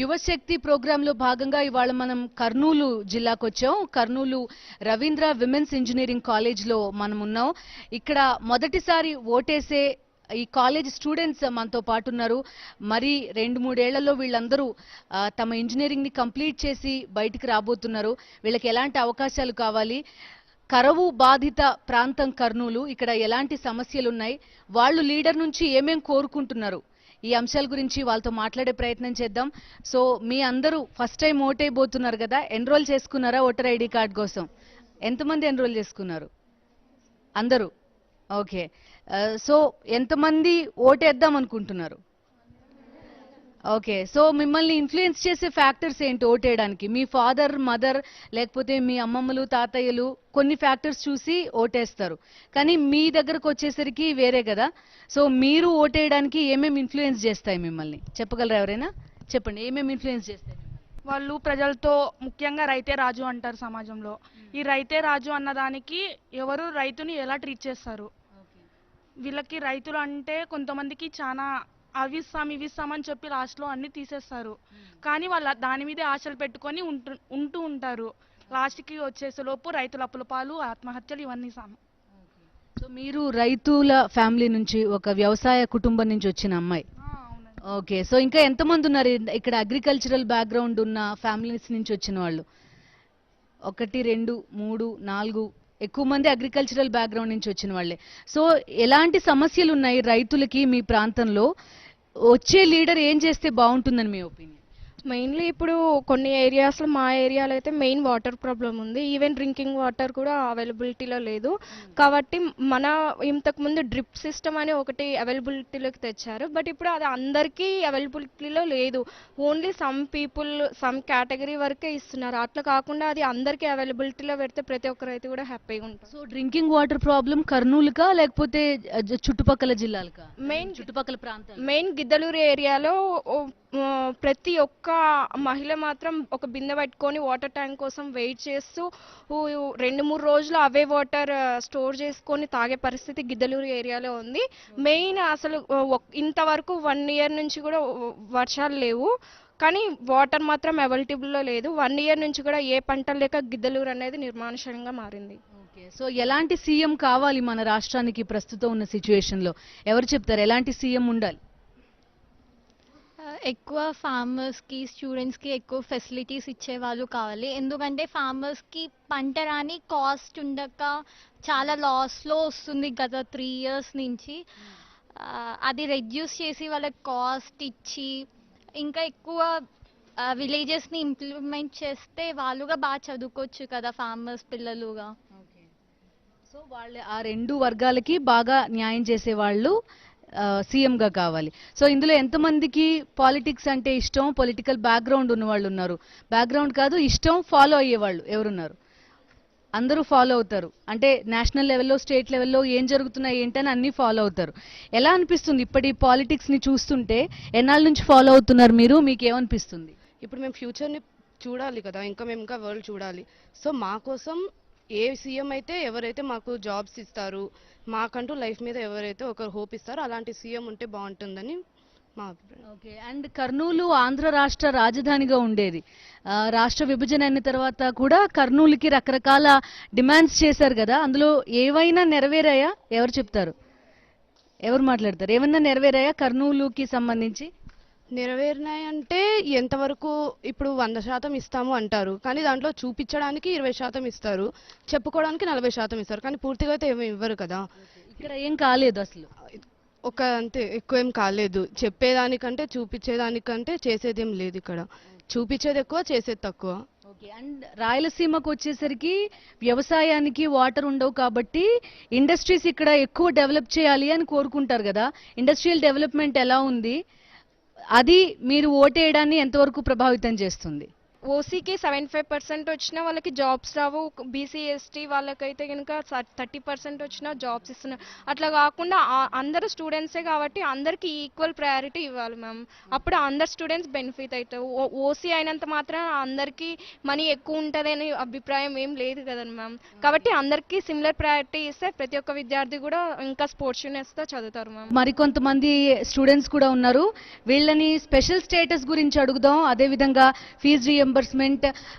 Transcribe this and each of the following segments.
యువశక్తి ప్రోగ్రాంలో భాగంగా ఇవాళ మనం కర్నూలు జిల్లాకు వచ్చాం. కర్నూలు రవీంద్ర విమెన్స్ ఇంజనీరింగ్ కాలేజ్లో మనం ఉన్నాం. ఇక్కడ మొదటిసారి ఓటేసే ఈ కాలేజ్ స్టూడెంట్స్ మనతో పాటు ఉన్నారు. మరి 2-3 ఏళ్లలో వీళ్ళందరూ తమ ఇంజనీరింగ్ని కంప్లీట్ చేసి బయటికి రాబోతున్నారు. వీళ్ళకి ఎలాంటి అవకాశాలు కావాలి, కరువు బాధిత ప్రాంతం కర్నూలు, ఇక్కడ ఎలాంటి సమస్యలు ఉన్నాయి, వాళ్ళు లీడర్ నుంచి ఏమేం కోరుకుంటున్నారు, ఈ అంశాల గురించి వాళ్ళతో మాట్లాడే ప్రయత్నం చేద్దాం. సో మీ అందరూ ఫస్ట్ టైం ఓటైపోతున్నారు కదా, ఎన్రోల్ చేసుకున్నారా ఓటర్ ఐడి కార్డ్ కోసం? ఎంతమంది ఎన్రోల్ చేసుకున్నారు? అందరూ? ఓకే. సో ఎంతమంది ఓటేద్దాం అనుకుంటున్నారు? ఓకే. సో మిమ్మల్ని ఇన్ఫ్లుయెన్స్ చేసే ఫ్యాక్టర్స్ ఏంటి ఓటేయడానికి? మీ ఫాదర్, మదర్, లేకపోతే మీ అమ్మమ్మలు, తాతయ్యలు కొన్ని ఫ్యాక్టర్స్ చూసి ఓటేస్తారు. కానీ మీ దగ్గరకు వచ్చేసరికి వేరే కదా. సో మీరు ఓటేయడానికి ఏమేమి ఇన్ఫ్లుయెన్స్ చేస్తాయి మిమ్మల్ని? చెప్పగలరా ఎవరైనా? చెప్పండి, ఏమేమి ఇన్ఫ్లుయెన్స్ చేస్తాయి? వాళ్ళు ప్రజలతో ముఖ్యంగా రైతే రాజు అంటారు సమాజంలో. ఈ రైతే రాజు అన్నదానికి ఎవరు రైతుని ఎలా ట్రీట్ చేస్తారు, వీళ్ళకి రైతులు అంటే కొంతమందికి చాలా ఇవిస్తాం అని చెప్పి లాస్ట్లో అన్ని తీసేస్తారు. కానీ వాళ్ళు దాని మీదే ఆశలు పెట్టుకొని ఉంటూ ఉంటారు. లాస్ట్కి వచ్చేసేలోపు రైతుల అప్పుల పాలు, ఆత్మహత్యలు ఇవన్నీ సో మీరు రైతుల ఫ్యామిలీ నుంచి, ఒక వ్యవసాయ కుటుంబం నుంచి వచ్చిన అమ్మాయి. ఓకే. సో ఇంకా ఎంతమంది ఉన్నారు ఇక్కడ అగ్రికల్చరల్ బ్యాక్గ్రౌండ్ ఉన్న ఫ్యామిలీస్ నుంచి వచ్చిన వాళ్ళు? 1, 2, 3, 4 ఎక్కువ మంది అగ్రికల్చరల్ బ్యాక్గ్రౌండ్ నుంచి వచ్చిన వాళ్ళే. సో ఎలాంటి సమస్యలు ఉన్నాయి రైతులకి మీ ప్రాంతంలో? వచ్చే లీడర్ ఏం చేస్తే బాగుంటుందని మీ ఒపీనియన్? మెయిన్లీ ఇప్పుడు కొన్ని ఏరియాస్లో, మా ఏరియాలో అయితే మెయిన్ వాటర్ ప్రాబ్లం ఉంది. ఈవెన్ డ్రింకింగ్ వాటర్ కూడా అవైలబిలిటీలో లేదు. కాబట్టి మన ఇంతకుముందు డ్రిప్ సిస్టమ్ అని ఒకటి అవైలబిలిటీలోకి తెచ్చారు. బట్ ఇప్పుడు అది అందరికీ అవైలబిలిటీలో లేదు. Only some people, some category వరకే ఇస్తున్నారు. అట్లా కాకుండా అది అందరికీ అవైలబిలిటీలో పెడితే ప్రతి ఒక్క రైతు కూడా హ్యాపీగా ఉంటుంది. సో డ్రింకింగ్ వాటర్ ప్రాబ్లం కర్నూలుకా లేకపోతే చుట్టుపక్కల జిల్లాలకా? చుట్టుపక్కల ప్రాంతాలు. మెయిన్ గిద్దలూరు ఏరియాలో ప్రతి ఒక్క మహిళ మాత్రం ఒక బిందె పట్టుకొని వాటర్ ట్యాంక్ కోసం వెయిట్ చేస్తూ 2-3 రోజులు అవే వాటర్ స్టోర్ చేసుకొని తాగే పరిస్థితి గిద్దలూరు ఏరియాలో ఉంది. మెయిన్ అసలు ఇంతవరకు 1 ఇయర్ నుంచి కూడా వర్షాలు లేవు, కానీ వాటర్ మాత్రం అవైలబుల్లో లేదు. 1 ఇయర్ నుంచి కూడా ఏ పంటలు లేక గిద్దలూరు అనేది నిర్మానుష్యంగా మారింది. సో ఎలాంటి సీఎం కావాలి మన రాష్ట్రానికి ప్రస్తుతం ఉన్న సిచ్యువేషన్లో? ఎవరు చెప్తారు ఎలాంటి సీఎం ఉండాలి? ఎక్కువ ఫార్మర్స్కి, స్టూడెంట్స్కి ఎక్కువ ఫెసిలిటీస్ ఇచ్చేవాళ్ళు కావాలి. ఎందుకంటే ఫార్మర్స్కి పంట రాని, కాస్ట్ ఉండక చాలా లాస్లో వస్తుంది గత 3 ఇయర్స్ నుంచి. అది రెడ్యూస్ చేసి వాళ్ళకి కాస్ట్ ఇచ్చి ఇంకా ఎక్కువ విలేజెస్ని ఇంప్లిమెంట్ చేస్తే వాళ్ళుగా బాగా చదువుకోవచ్చు కదా, ఫార్మర్స్ పిల్లలుగా. సో వాళ్ళ ఆ 2 వర్గాలకి బాగా న్యాయం చేసేవాళ్ళు సీఎంగా కావాలి. సో ఇందులో ఎంతమందికి పాలిటిక్స్ అంటే ఇష్టం, పొలిటికల్ బ్యాక్గ్రౌండ్ ఉన్న వాళ్ళు ఉన్నారు? బ్యాక్గ్రౌండ్ కాదు, ఇష్టం, ఫాలో అయ్యేవాళ్ళు ఎవరున్నారు? అందరూ ఫాలో అవుతారు అంటే నేషనల్ లెవెల్లో, స్టేట్ లెవెల్లో ఏం జరుగుతున్నాయి ఏంటని అన్నీ ఫాలో అవుతారు. ఎలా అనిపిస్తుంది ఇప్పటి పాలిటిక్స్ని చూస్తుంటే? ఎన్నాళ్ళ నుంచి ఫాలో అవుతున్నారు మీరు? మీకు ఏమనిపిస్తుంది? ఇప్పుడు మేము ఫ్యూచర్ని చూడాలి కదా, మేము ఇంకా వరల్డ్ చూడాలి. సో మా కోసం ఏ సీఎం అయితే, ఎవరైతే మాకు జాబ్స్ ఇస్తారు, మాకంటూ లైఫ్ మీద ఎవరైతే ఒకరు హోప్ ఇస్తారో అలాంటి సీఎం ఉంటే బాగుంటుందని మా అభిప్రాయం. ఓకే. అండ్ కర్నూలు ఆంధ్ర రాష్ట్ర రాజధానిగా ఉండేది. రాష్ట్ర విభజన అయిన తర్వాత కూడా కర్నూలుకి రకరకాల డిమాండ్స్ చేశారు కదా, అందులో ఏవైనా నెరవేరాయా? ఎవరు చెప్తారు? ఎవరు మాట్లాడతారు? ఏమన్నా నెరవేరాయా కర్నూలుకి సంబంధించి? నెరవేరినాయంటే ఎంతవరకు? ఇప్పుడు 100% ఇస్తాము అంటారు, కానీ దాంట్లో చూపించడానికి 20% ఇస్తారు, చెప్పుకోవడానికి 40% ఇస్తారు, కానీ పూర్తిగా అయితే ఏమి ఇవ్వరు కదా. ఇక్కడ ఏం కాలేదు అసలు, అంతే, ఎక్కువ ఏం కాలేదు. చెప్పేదానికంటే, చూపించేదానికంటే చేసేది ఏం లేదు. ఇక్కడ చూపించేది ఎక్కువ, చేసేది తక్కువ. ఓకే. అండ్ రాయలసీమకు వచ్చేసరికి వ్యవసాయానికి వాటర్ ఉండవు కాబట్టి ఇండస్ట్రీస్ ఇక్కడ ఎక్కువ డెవలప్ చేయాలి అని కోరుకుంటారు కదా. ఇండస్ట్రియల్ డెవలప్మెంట్ ఎలా ఉంది? అది మీరు ఓటేయడాన్ని ఎంతవరకు ప్రభావితం చేస్తుంది? ఓసీకి 75% వచ్చినా వాళ్ళకి జాబ్స్ రావు. బీసీ ఎస్టీ వాళ్ళకైతే కనుక 30% వచ్చినా జాబ్స్ ఇస్తున్నారు. అట్లా కాకుండా అందరూ స్టూడెంట్సే కాబట్టి అందరికీ ఈక్వల్ ప్రయారిటీ ఇవ్వాలి మ్యామ్. అప్పుడు అందరు స్టూడెంట్స్ బెనిఫిట్ అవుతారు. ఓసీ అయినంత మాత్రం అందరికీ మనీ ఎక్కువ ఉంటుందని అభిప్రాయం ఏం లేదు కదా మ్యామ్. కాబట్టి అందరికీ సిమిలర్ ప్రయారిటీ ఇస్తే ప్రతి ఒక్క విద్యార్థి కూడా ఇంకా స్పోర్ట్స్నెస్తో చదువుతారు మ్యామ్. మరికొంతమంది స్టూడెంట్స్ కూడా ఉన్నారు. వీళ్ళని స్పెషల్ స్టేటస్ గురించి అడుగుదాం. అదేవిధంగా ఫీజు రియంబర్స్మెంట్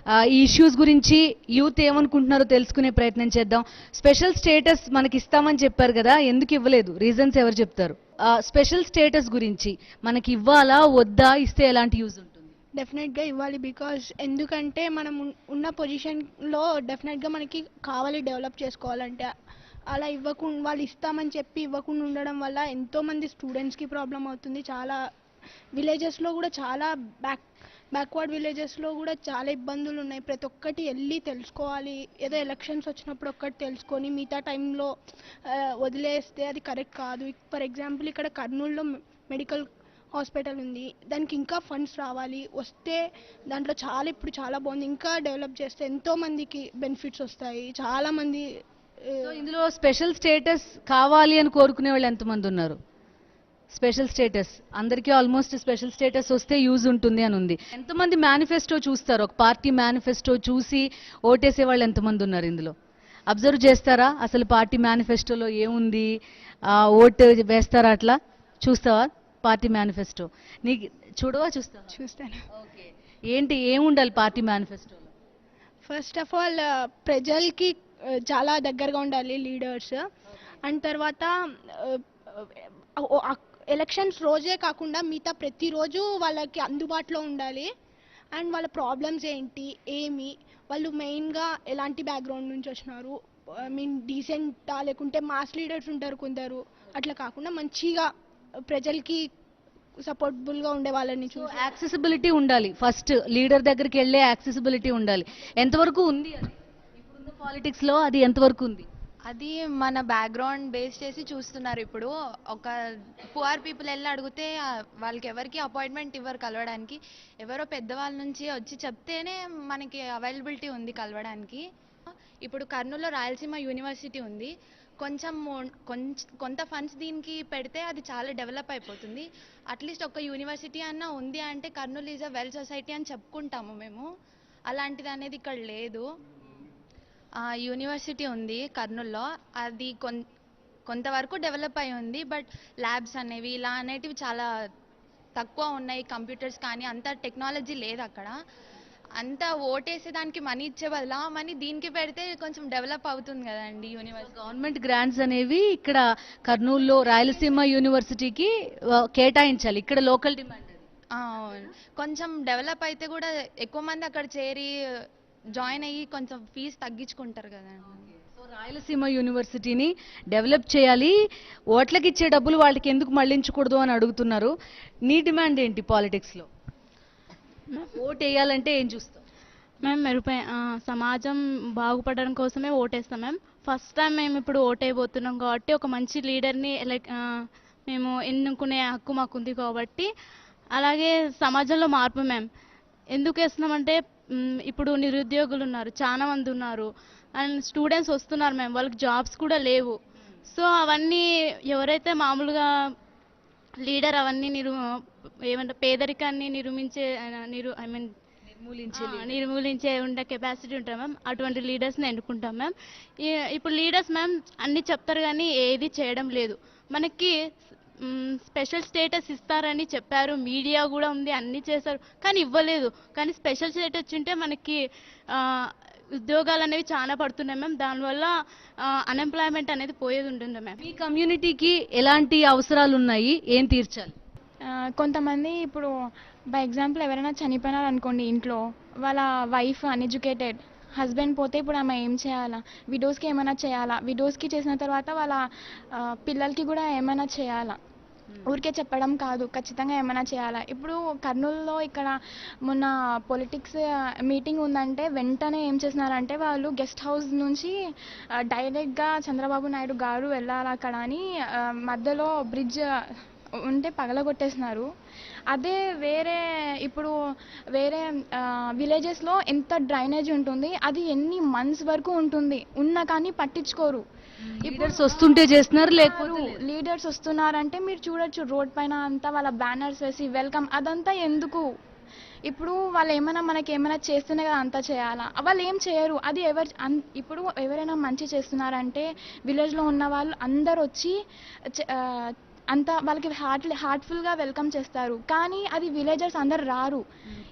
ఈ ఇష్యూస్ గురించి యూత్ ఏమనుకుంటున్నారో తెలుసుకునే ప్రయత్నం చేద్దాం. స్పెషల్ స్టేటస్ మనకి ఇస్తామని చెప్పారు కదా, ఎందుకు ఇవ్వలేదు? రీజన్స్ ఎవరు చెప్తారు? స్పెషల్ స్టేటస్ గురించి మనకి ఇవ్వాలా వద్దా, ఇస్తే ఎలాంటి యూజ్ ఉంటుంది? డెఫినెట్గా ఇవ్వాలి. బికాజ్ ఎందుకంటే మనం ఉన్న పొజిషన్లో డెఫినెట్గా మనకి కావాలి డెవలప్ చేసుకోవాలంటే. అలా ఇవ్వకుండా వాళ్ళు ఇస్తామని చెప్పి ఇవ్వకుండా ఉండడం వల్ల ఎంతోమంది స్టూడెంట్స్కి ప్రాబ్లం అవుతుంది. చాలా విలేజెస్లో కూడా చాలా బ్యాక్వర్డ్ విలేజెస్లో కూడా చాలా ఇబ్బందులు ఉన్నాయి. ప్రతి ఒక్కటి వెళ్ళి తెలుసుకోవాలి. ఏదో ఎలక్షన్స్ వచ్చినప్పుడు ఒక్కటి తెలుసుకొని మిగతా టైంలో వదిలేస్తే అది కరెక్ట్ కాదు. ఫర్ ఎగ్జాంపుల్ ఇక్కడ కర్నూలులో మెడికల్ హాస్పిటల్ ఉంది. దానికి ఇంకా ఫండ్స్ రావాలి. వస్తే దాంట్లో ఇప్పుడు చాలా బాగుంది. ఇంకా డెవలప్ చేస్తే ఎంతో మందికి బెనిఫిట్స్ వస్తాయి. చాలామంది సో ఇందులో స్పెషల్ స్టేటస్ కావాలి అని కోరుకునే వాళ్ళు ఎంతమంది ఉన్నారు? స్పెషల్ స్టేటస్ అందరికీ ఆల్మోస్ట్ స్పెషల్ స్టేటస్ వస్తే యూజ్ ఉంటుంది అని ఉంది. ఎంతమంది మేనిఫెస్టో చూస్తారు? ఒక పార్టీ మేనిఫెస్టో చూసి ఓటేసే వాళ్ళు ఎంతమంది ఉన్నారు ఇందులో? అబ్జర్వ్ చేస్తారా అసలు పార్టీ మేనిఫెస్టోలో ఏముంది, ఓటు వేస్తారా? అట్లా చూస్తావా పార్టీ మేనిఫెస్టో? నీకు చూడవా? చూస్తావా? చూస్తాను. ఓకే, ఏంటి ఏముండాలి పార్టీ మేనిఫెస్టోలో? ఫస్ట్ ఆఫ్ ఆల్ ప్రజలకి చాలా దగ్గరగా ఉండాలి లీడర్స్. అండ్ తర్వాత ఎలక్షన్స్ రోజే కాకుండా మిగతా ప్రతిరోజు వాళ్ళకి అందుబాటులో ఉండాలి. అండ్ వాళ్ళ ప్రాబ్లమ్స్ ఏంటి, వాళ్ళు మెయిన్గా ఎలాంటి బ్యాక్గ్రౌండ్ నుంచి వచ్చినారు, డీసెంటా లేకుంటే మాస్ లీడర్స్ ఉంటారు కొందరు, అట్లా కాకుండా మంచిగా ప్రజలకి సపోర్టబుల్గా ఉండే వాళ్ళని చూసి. యాక్సెసిబిలిటీ ఉండాలి. ఫస్ట్ లీడర్ దగ్గరికి వెళ్ళే యాక్సెసిబిలిటీ ఉండాలి. ఎంతవరకు ఉంది అది ఇప్పుడున్న పాలిటిక్స్లో? అది ఎంతవరకు ఉంది? అది మన బ్యాక్గ్రౌండ్ బేస్ చేసి చూస్తున్నారు. ఇప్పుడు ఒక పువర్ పీపుల్ వెళ్ళి అడిగితే వాళ్ళకి ఎవరికి అపాయింట్మెంట్ ఇవ్వరు కలవడానికి. ఎవరో పెద్దవాళ్ళ నుంచి వచ్చి చెప్తేనే మనకి అవైలబిలిటీ ఉంది కలవడానికి. ఇప్పుడు కర్నూలులో రాయలసీమ యూనివర్సిటీ ఉంది. కొంత ఫండ్స్ దీనికి పెడితే అది చాలా డెవలప్ అయిపోతుంది. అట్లీస్ట్ ఒక యూనివర్సిటీ అన్నా ఉంది అంటే Kurnool is a well society అని చెప్పుకుంటాము మేము. అలాంటిది అనేది ఇక్కడ లేదు. యూనివర్సిటీ ఉంది కర్నూల్లో, అది కొంతవరకు డెవలప్ అయి ఉంది. బట్ ల్యాబ్స్ అనేవి ఇలా అనేటివి చాలా తక్కువ ఉన్నాయి. కంప్యూటర్స్ కానీ అంత టెక్నాలజీ లేదు అక్కడ. అంతా ఓటేసేదానికి మనీ ఇచ్చే బదులు మనీ దీనికి పెడితే కొంచెం డెవలప్ అవుతుంది కదండి యూనివర్సిటీ. గవర్నమెంట్ గ్రాంట్స్ అనేవి ఇక్కడ కర్నూలులో రాయలసీమ యూనివర్సిటీకి కేటాయించాలి. ఇక్కడ లోకల్ డిమాండ్. అవును, కొంచెం డెవలప్ అయితే కూడా ఎక్కువ మంది అక్కడ చేరి జాయిన్ అయ్యి కొంచెం ఫీజు తగ్గించుకుంటారు కదండి. సో రాయలసీమ యూనివర్సిటీని డెవలప్ చేయాలి. ఓట్లకి ఇచ్చే డబ్బులు వాళ్ళకి ఎందుకు మళ్లించకూడదు అని అడుగుతున్నారు. నీ డిమాండ్ ఏంటి పాలిటిక్స్లో? ఓట్ వేయాలంటే ఏం చూస్తాం? మేము సమాజం బాగుపడడం కోసమే ఓటేస్తాం మ్యామ్. ఫస్ట్ టైం మేము ఇప్పుడు ఓటేయబోతున్నాం కాబట్టి ఒక మంచి లీడర్ని మేము ఎన్నుకునే హక్కు మాకుంది కాబట్టి. అలాగే సమాజంలో మార్పు మ్యామ్. ఎందుకు వేస్తున్నామంటే ఇప్పుడు నిరుద్యోగులు ఉన్నారు, చాలా మంది ఉన్నారు. అండ్ స్టూడెంట్స్ వస్తున్నారు మ్యామ్, వాళ్ళకి జాబ్స్ కూడా లేవు. సో అవన్నీ ఎవరైతే మామూలుగా లీడర్ అవన్నీ ఏమంటే పేదరికాన్ని నిర్మూలించే ఉండే కెపాసిటీ ఉంటుంది మ్యామ్. అటువంటి లీడర్స్ని ఎన్నుకుంటాం మ్యామ్. ఇప్పుడు లీడర్స్ మ్యామ్ అన్నీ చెప్తారు కానీ ఏది చేయడం లేదు. మనకి స్పెషల్ స్టేటస్ ఇస్తారని చెప్పారు, మీడియా కూడా ఉంది, అన్నీ చేశారు కానీ ఇవ్వలేదు. కానీ స్పెషల్ స్టేటస్ ఉంటే మనకి ఉద్యోగాలు అనేవి చాలా పడుతున్నాయి మ్యామ్. దానివల్ల అన్ఎంప్లాయ్మెంట్ అనేది పోయేది ఉంటుంది మ్యామ్. మీ కమ్యూనిటీకి ఎలాంటి అవసరాలు ఉన్నాయి, ఏం తీర్చాలి? కొంతమంది ఇప్పుడు బై ఎగ్జాంపుల్ ఎవరైనా చనిపోయినారు అనుకోండి ఇంట్లో, వాళ్ళ వైఫ్ అన్ఎడ్యుకేటెడ్, హస్బెండ్ పోతే ఇప్పుడు ఆమె ఏం చేయాలా? విడోస్కి ఏమైనా చేయాలా? విడోస్కి చేసిన తర్వాత వాళ్ళ పిల్లలకి కూడా ఏమైనా చేయాలా? ఊరికే చెప్పడం కాదు, ఖచ్చితంగా ఏమైనా చేయాలా? ఇప్పుడు కర్నూలులో ఇక్కడ మొన్న పొలిటిక్స్ మీటింగ్ ఉందంటే వెంటనే ఏం చేస్తున్నారంటే వాళ్ళు గెస్ట్ హౌస్ నుంచి డైరెక్ట్గా చంద్రబాబు నాయుడు గారు వెళ్ళాలి అక్కడ అని మధ్యలో బ్రిడ్జ్ ఉంటే పగలగొట్టేస్తున్నారు. అదే వేరే ఇప్పుడు వేరే విలేజెస్లో ఎంత డ్రైనేజ్ ఉంటుంది, అది ఎన్ని మంత్స్ వరకు ఉంటుంది, ఉన్నా కానీ పట్టించుకోరు. లీడర్స్ వస్తుంటే చేస్తున్నారు, లేకపోతే లీడర్స్ వస్తున్నారంటే మీరు చూడొచ్చు రోడ్ పైన అంతా వాళ్ళ బ్యానర్స్ వేసి వెల్కమ్, అదంతా ఎందుకు? ఇప్పుడు వాళ్ళు ఏమైనా మనకి ఏమైనా చేస్తేనే కదా అంతా చేయాలా, వాళ్ళు ఏం చేయరు. అది ఇప్పుడు ఎవరైనా మంచి చేస్తున్నారంటే విలేజ్లో ఉన్న వాళ్ళు అందరు వచ్చి అంతా వాళ్ళకి హార్ట్ఫుల్గా వెల్కమ్ చేస్తారు. కానీ అది విలేజర్స్ అందరు రారు.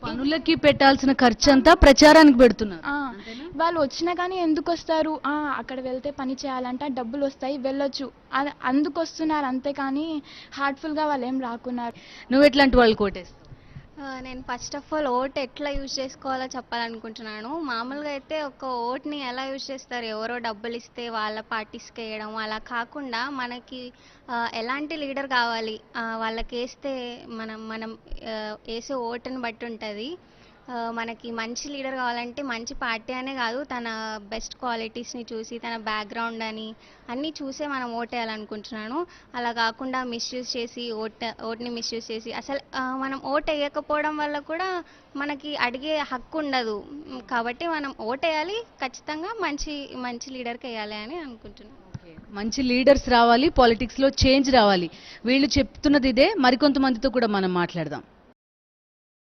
పనులకి పెట్టాల్సిన ఖర్చు అంతా ప్రచారానికి పెడుతున్నారు. వాళ్ళు వచ్చినా కానీ ఎందుకు వస్తారు? అక్కడ వెళ్తే పని చేయాలంట, డబ్బులు వస్తాయి, వెళ్ళొచ్చు, అందుకు వస్తున్నారు అంతే. కానీ హార్ట్ఫుల్గా వాళ్ళు ఏం రాకున్నారు. నువ్వు ఎట్లాంటి వాళ్ళు కోటేస్తావు? నేను ఫస్ట్ ఆఫ్ ఆల్ ఓట్ ఎట్లా యూజ్ చేసుకోవాలో చెప్పాలనుకుంటున్నాను. మామూలుగా అయితే ఒక ఓట్ని ఎలా యూజ్ చేస్తారు, ఎవరో డబ్బులు ఇస్తే వాళ్ళ పార్టీస్కి వేయడం అలా కాకుండా మనకి ఎలాంటి లీడర్ కావాలి, వాళ్ళకి వేస్తే మనం వేసే ఓటుని బట్టి ఉంటుంది. మనకి మంచి లీడర్ కావాలంటే మంచి పార్టీ అనే కాదు, తన బెస్ట్ క్వాలిటీస్ని చూసి తన బ్యాక్గ్రౌండ్ అని అన్నీ చూసే మనం ఓటేయాలనుకుంటున్నాను. అలా కాకుండా మిస్యూజ్ చేసి ఓట్ని మిస్యూజ్ చేసి అసలు మనం ఓట్ వేయకపోవడం వల్ల కూడా మనకి అడిగే హక్కు ఉండదు. కాబట్టి మనం ఓటేయాలి, ఖచ్చితంగా మంచి మంచి లీడర్కి వేయాలి అని అనుకుంటున్నాను. మంచి లీడర్స్ రావాలి, పాలిటిక్స్లో చేంజ్ రావాలి. వీళ్ళు చెప్తున్నది ఇదే. మరికొంతమందితో కూడా మనం మాట్లాడదాం.